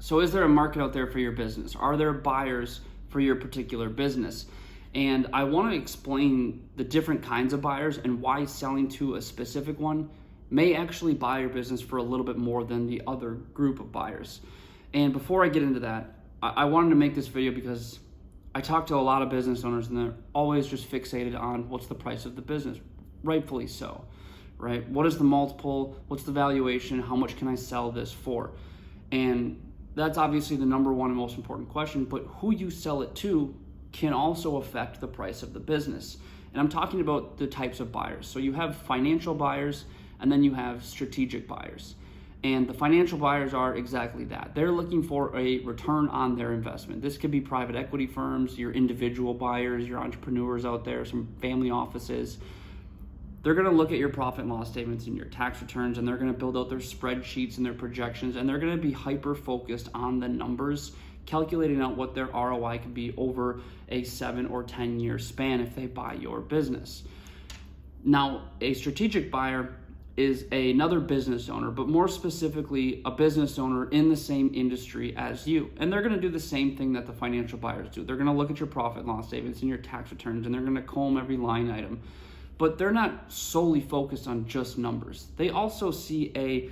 So is there a market out there for your business? Are there buyers for your particular business? And I want to explain the different kinds of buyers and why selling to a specific one may actually buy your business for a little bit more than the other group of buyers. And before I get into that, I wanted to make this video because I talk to a lot of business owners and they're always just fixated on what's the price of the business, rightfully so, right? What is the multiple? What's the valuation? How much can I sell this for? And that's obviously the number one and most important question, but who you sell it to can also affect the price of the business. And I'm talking about the types of buyers. So you have financial buyers and then you have strategic buyers. And the financial buyers are exactly that. They're looking for a return on their investment. This could be private equity firms, your individual buyers, your entrepreneurs out there, some family offices. They're going to look at your profit and loss statements and your tax returns, and they're going to build out their spreadsheets and their projections, and they're going to be hyper focused on the numbers, calculating out what their ROI could be over a 7 or 10 year span if they buy your business. Now, a strategic buyer is another business owner, but more specifically a business owner in the same industry as you. And they're going to do the same thing that the financial buyers do. They're going to look at your profit and loss statements and your tax returns, and they're going to comb every line item. But they're not solely focused on just numbers. They also see a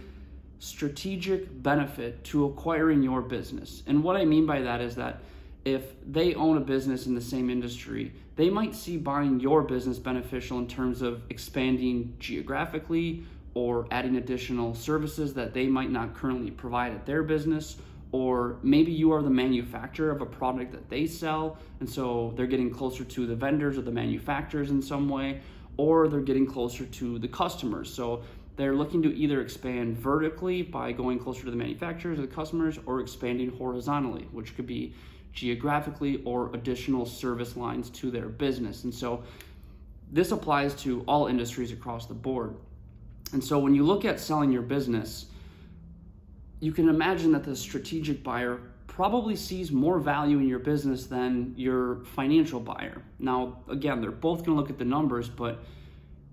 strategic benefit to acquiring your business. And what I mean by that is that if they own a business in the same industry, they might see buying your business beneficial in terms of expanding geographically or adding additional services that they might not currently provide at their business. Or maybe you are the manufacturer of a product that they sell, and so they're getting closer to the vendors or the manufacturers in some way, or they're getting closer to the customers. So they're looking to either expand vertically by going closer to the manufacturers or the customers, or expanding horizontally, which could be geographically or additional service lines to their business. And so this applies to all industries across the board. And so when you look at selling your business, you can imagine that the strategic buyer probably sees more value in your business than your financial buyer. Now, again, they're both going to look at the numbers, but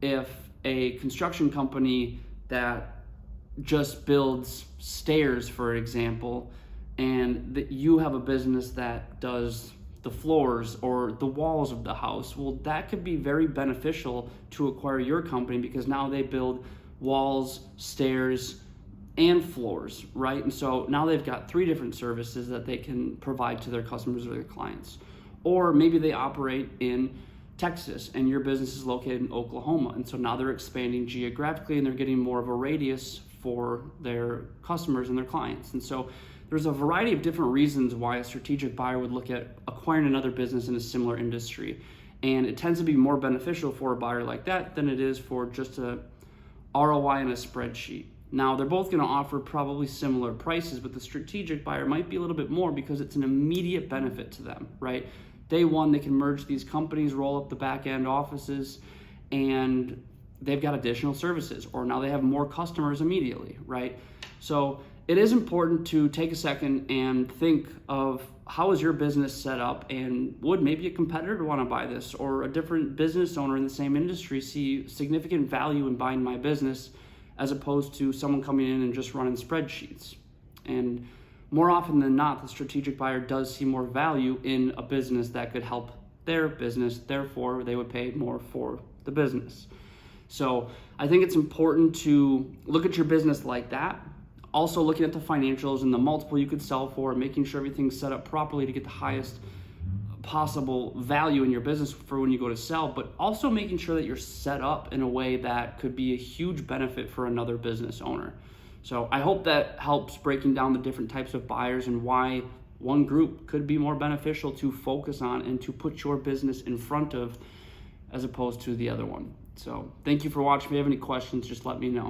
if a construction company that just builds stairs, for example, and that you have a business that does the floors or the walls of the house, well, that could be very beneficial to acquire your company because now they build walls, stairs, and floors, right? And so now they've got 3 different services that they can provide to their customers or their clients. Or maybe they operate in Texas and your business is located in Oklahoma. And so now they're expanding geographically and they're getting more of a radius for their customers and their clients. And so there's a variety of different reasons why a strategic buyer would look at acquiring another business in a similar industry. And it tends to be more beneficial for a buyer like that than it is for just a ROI in a spreadsheet. Now, they're both going to offer probably similar prices, but the strategic buyer might be a little bit more because it's an immediate benefit to them, right? Day one, they can merge these companies, roll up the back end offices, and they've got additional services, or now they have more customers immediately, right? So it is important to take a second and think of how is your business set up, and would maybe a competitor want to buy this, or a different business owner in the same industry see significant value in buying my business as opposed to someone coming in and just running spreadsheets. And more often than not, the strategic buyer does see more value in a business that could help their business, therefore they would pay more for the business. So I think it's important to look at your business like that. Also looking at the financials and the multiple you could sell for, making sure everything's set up properly to get the highest possible value in your business for when you go to sell, but also making sure that you're set up in a way that could be a huge benefit for another business owner. So I hope that helps breaking down the different types of buyers and why one group could be more beneficial to focus on and to put your business in front of as opposed to the other one. So thank you for watching. If you have any questions, just let me know.